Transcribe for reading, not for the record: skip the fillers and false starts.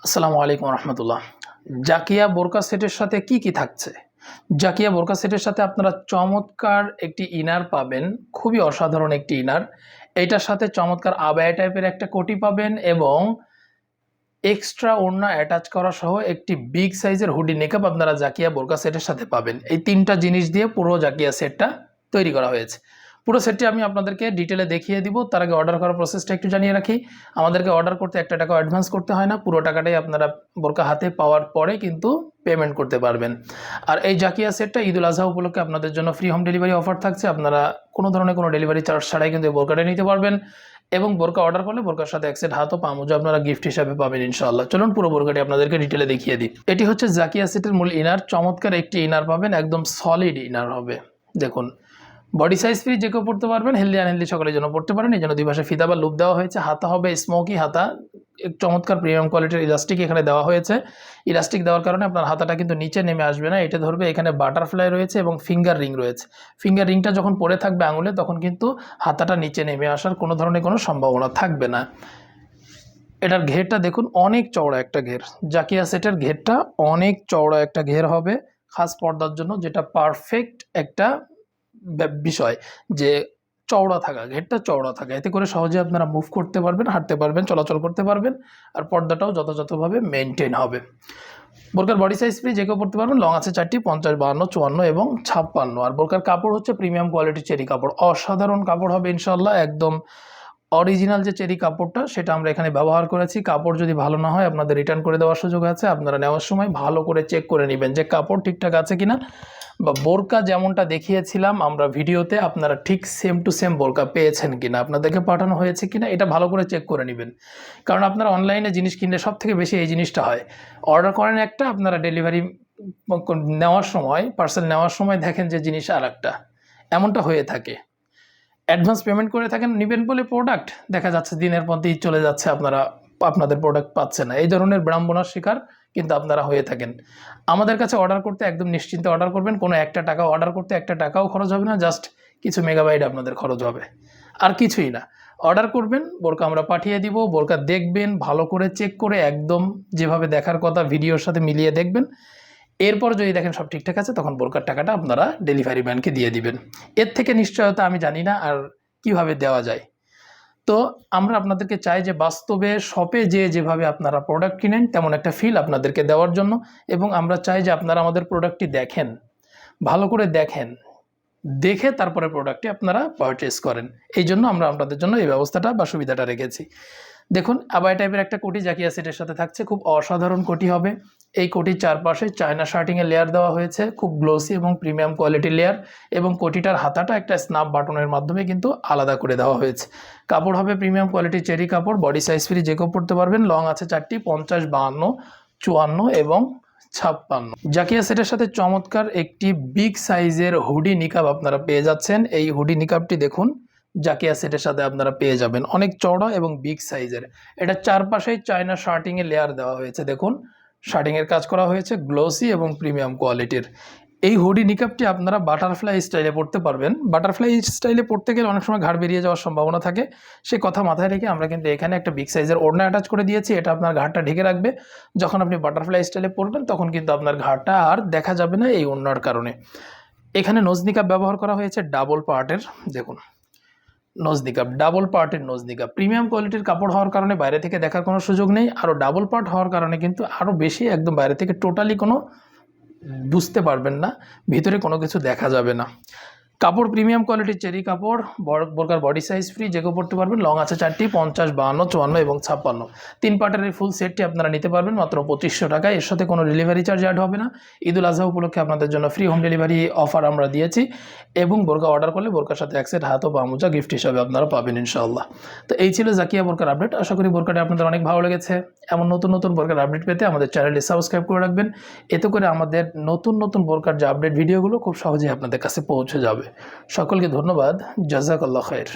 আসসালামু আলাইকুম রহমতুল্লাহ। জাকিয়া বোরকা সেটের সাথে কি থাকছে? জাকিয়া বোরকা সেটের সাথে আপনারা চমৎকার একটি ইনার পাবেন, খুবই অসাধারণ একটি ইনার। এইটার সাথে চমৎকার আবায়া টাইপের একটা কোটি পাবেন এবং এক্সট্রা ওড়না অ্যাটাচ করা সহ একটি বিগ সাইজের হুডি নেকআপ আপনারা জাকিয়া বোরকা সেটের সাথে পাবেন। এই তিনটা জিনিস দিয়ে পুরো জাকিয়া সেটটা তৈরি করা হয়েছে। পুরো সেটটি আমি আপনাদেরকে ডিটেলে দেখিয়ে দিব। তার আগে অর্ডার করার প্রসেসটা একটু জানিয়ে রাখি। আমাদেরকে অর্ডার করতে একটা টাকা অ্যাডভান্স করতে হয় না, পুরো টাকাটাই আপনারা বোরকা হাতে পাওয়ার পরে কিন্তু পেমেন্ট করতে পারবেন। আর এই জাকিয়া সেটটা ঈদুল আজহা উপলক্ষে আপনাদের জন্য ফ্রি হোম ডেলিভারি অফার থাকছে। আপনারা কোনো ধরনের কোনো ডেলিভারি চার্জ ছাড়াই কিন্তু এই বোরকাটা নিতে পারবেন এবং বোরকা অর্ডার করলে বোরকার সাথে এক সেট হাত ও পা মোজা আপনারা গিফট হিসাবে পাবেন ইনশাআল্লাহ। চলুন পুরো বোরকাটি আপনাদেরকে ডিটেলে দেখিয়ে দিই। এটি হচ্ছে জাকিয়া সেটের মূল ইনার। চমৎকার একটি ইনার পাবেন, একদম সলিড ইনার হবে। দেখুন, বডি সাইজ ফ্রি যে কেউ পড়তে পারবেন, হেলদি আনহেলদি সকলের জন্য পড়তে পারেন। এই জন্য দুই পাশে ফিতা বা লুপ দেওয়া হয়েছে। হাতা হবে স্মোকি হাতা, এক চমৎকার প্রিমিয়াম কোয়ালিটির ইলাস্টিক এখানে দেওয়া হয়েছে। ইলাস্টিক দেওয়ার কারণে আপনার হাতাটা কিন্তু নিচে নেমে আসবে না, এটা ধরবে। এখানে বাটারফ্লাই রয়েছে এবং ফিঙ্গার রিং রয়েছে। ফিঙ্গার রিংটা যখন পরে থাকবে আঙুলে, তখন কিন্তু হাতাটা নিচে নেমে আসার কোনো ধরনের কোনো সম্ভাবনা থাকবে না। এটার ঘেরটা দেখুন, অনেক চওড়া একটা ঘের। জাকিয়া সেটের ঘেরটা অনেক চওড়া একটা ঘের হবে খাস পর্দার জন্য, যেটা পারফেক্ট একটা বিষয় যে চওড়া থাকা, ঘেরটা চওড়া থাকা। এতে করে সহজে আপনারা মুভ করতে পারবেন, হাঁটতে পারবেন, চলাচল করতে পারবেন, আর পর্দাটাও যথাযথভাবে মেনটেন হবে। বোরকার বডি সাইজ ফ্রি যে কেউ পড়তে পারবেন। লং আছে 4টি, 50, 52, 54 এবং 56। আর বোরকার কাপড় হচ্ছে প্রিমিয়াম কোয়ালিটির চেরি কাপড়, অসাধারণ কাপড় হবে ইনশাল্লাহ। একদম অরিজিনাল যে চেরি কাপড়টা সেটা আমরা এখানে ব্যবহার করেছি। কাপড় যদি ভালো না হয় আপনাদের রিটার্ন করে দেওয়ার সুযোগ আছে। আপনারা নেওয়ার সময় ভালো করে চেক করে নেবেন যে কাপড় ঠিকঠাক আছে কিনা, বা বোরকা যেমনটা দেখিয়েছিলাম আমরা ভিডিওতে আপনারা ঠিক সেম টু সেম বোরকা পেয়েছেন কিনা, আপনাদেরকে পাঠানো হয়েছে কিনা, এটা ভালো করে চেক করে নেবেন। কারণ আপনারা অনলাইনে জিনিস কিনলে সব থেকে বেশি এই জিনিসটা হয়, অর্ডার করেন একটা, আপনারা ডেলিভারি নেওয়ার সময়, পার্সেল নেওয়ার সময় দেখেন যে জিনিস আর একটা, এমনটা হয়ে থাকে। অ্যাডভান্স পেমেন্ট করে থাকেন নেবেন বলে প্রোডাক্ট, দেখা যাচ্ছে দিনের পর দিন চলে যাচ্ছে, আপনারা আপনাদের প্রোডাক্ট পাচ্ছেন না। এই ধরনের বিড়ম্বনার শিকার কিন্তু আপনারা হয়ে থাকেন। আমাদের কাছে অর্ডার করতে একদম নিশ্চিন্তে অর্ডার করবেন। কোনো একটা টাকা অর্ডার করতে একটা টাকাও খরচ হবে না, জাস্ট কিছু মেগাবাইট আপনাদের খরচ হবে, আর কিছুই না। অর্ডার করবেন, বোরকা আমরা পাঠিয়ে দিব। বোরকা দেখবেন, ভালো করে চেক করে একদম যেভাবে দেখার কথা ভিডিওর সাথে মিলিয়ে দেখবেন। এরপর যদি দেখেন সব ঠিকঠাক আছে, তখন বোরকার টাকাটা আপনারা ডেলিভারি ম্যানকে দিয়ে দিবেন। এর থেকে নিশ্চয়তা আমি জানি না আর কিভাবে দেওয়া যায়। তো আমরা আপনাদেরকে চাই যে বাস্তবে শপে যেভাবে আপনারা প্রোডাক্ট কিনেন তেমন একটা ফিল আপনাদেরকে দেওয়ার জন্য, এবং আমরা চাই যে আপনারা আমাদের প্রোডাক্টটি দেখেন, ভালো করে দেখেন, দেখে তারপরে প্রোডাক্টটি আপনারা পারচেস করেন। এই জন্য আমরা আপনাদের জন্য এই ব্যবস্থাটা বা সুবিধাটা রেখেছি। দেখুন, আবায়া টাইপের একটা কোটি জাকিয়া সেটের সাথে থাকছে, খুব অসাধারণ কোটি হবে। এই কোটির চারপাশে চায়না শার্টিংয়ের লেয়ার দেওয়া হয়েছে, খুব গ্লোসি এবং প্রিমিয়াম কোয়ালিটির লেয়ার, এবং কোটিটার হাতাটা একটা স্ন্যাপ বাটনের মাধ্যমে কিন্তু আলাদা করে দেওয়া হয়েছে। কাপড় হবে প্রিমিয়াম কোয়ালিটির চেরি কাপড়, বডি সাইজ ফ্রি যে কেউ পড়তে পারবেন। লং আছে 4টি, 50, 52, 54 এবং 56। জাকিয়া সেটের সাথে চমৎকার একটি বিগ সাইজের হুডি নিকাব আপনারা পেয়ে যাচ্ছেন। এই হুডি নিকাবটি দেখুন, জাকিয়া সেটের সাথে আপনারা পেয়ে যাবেন, অনেক চওড়া এবং বিগ সাইজের। এটা চারপাশেই চায়না শার্টিংয়ে লেয়ার দেওয়া হয়েছে। দেখুন, শার্টিংয়ের কাজ করা হয়েছে গ্লোসি এবং প্রিমিয়াম কোয়ালিটির। এই হুডি নিকাবটি আপনারা বাটারফ্লাই স্টাইলে পড়তে পারবেন। বাটারফ্লাই স্টাইলে পড়তে গেলে অনেক সময় ঘাড় বেরিয়ে যাওয়ার সম্ভাবনা থাকে, সে কথা মাথায় রেখে আমরা কিন্তু এখানে একটা বিগ সাইজের ওড়না অ্যাটাচ করে দিয়েছি। এটা আপনার ঘাড়টা ঢেকে রাখবে। যখন আপনি বাটারফ্লাই স্টাইলে পড়বেন তখন কিন্তু আপনার ঘাড়টা আর দেখা যাবে না এই ওড়নার কারণে। এখানে নোজ নিকাব ব্যবহার করা হয়েছে ডাবল পার্টের। দেখুন, নোজ নিকাব, ডাবল পার্টের নোজ নিকাব, প্রিমিয়াম কোয়ালিটির কাপড় হওয়ার কারণে বাইরে থেকে দেখার কোনো সুযোগ নেই। আরও ডাবল পার্ট হওয়ার কারণে কিন্তু আরও বেশি, একদম বাইরে থেকে টোটালি কোনো বুঝতে পারবেন না, ভিতরে কোনো কিছু দেখা যাবে না। কাপড় প্রিমিয়াম কোয়ালিটির চেরি কাপড়, বোরকার বডি সাইজ ফ্রি যে কেউ পড়তে পারবেন। লং আছে 4টি, 50, 52, 54 এবং 56। 3 পার্টের এই ফুল সেটটি আপনারা নিতে পারবেন মাত্র 2500 টাকায়। এর সাথে কোনো ডেলিভারি চার্জ অ্যাড হবে না। ঈদুল আজহা উপলক্ষে আপনাদের জন্য ফ্রি হোম ডেলিভারি অফার আমরা দিয়েছি, এবং বোরকা অর্ডার করলে বোরকার সাথে এক সেট হাত ও পা মোজা গিফট হিসাবে আপনারা পাবেন ইনশাআল্লাহ। তো এই ছিল জাকিয়া বোরকার আপডেট। আশা করি বোরকাটি আপনাদের অনেক ভালো লেগেছে। এমন নতুন নতুন বোরকার আপডেট পেতে আমাদের চ্যানেলটি সাবস্ক্রাইব করে রাখবেন। এতে করে আমাদের নতুন নতুন বোরকার যে আপডেট ভিডিওগুলো খুব সহজেই আপনাদের কাছে পৌঁছে যাবে। সকলকে ধন্যবাদ। জাযাকাল্লাহ খায়ের।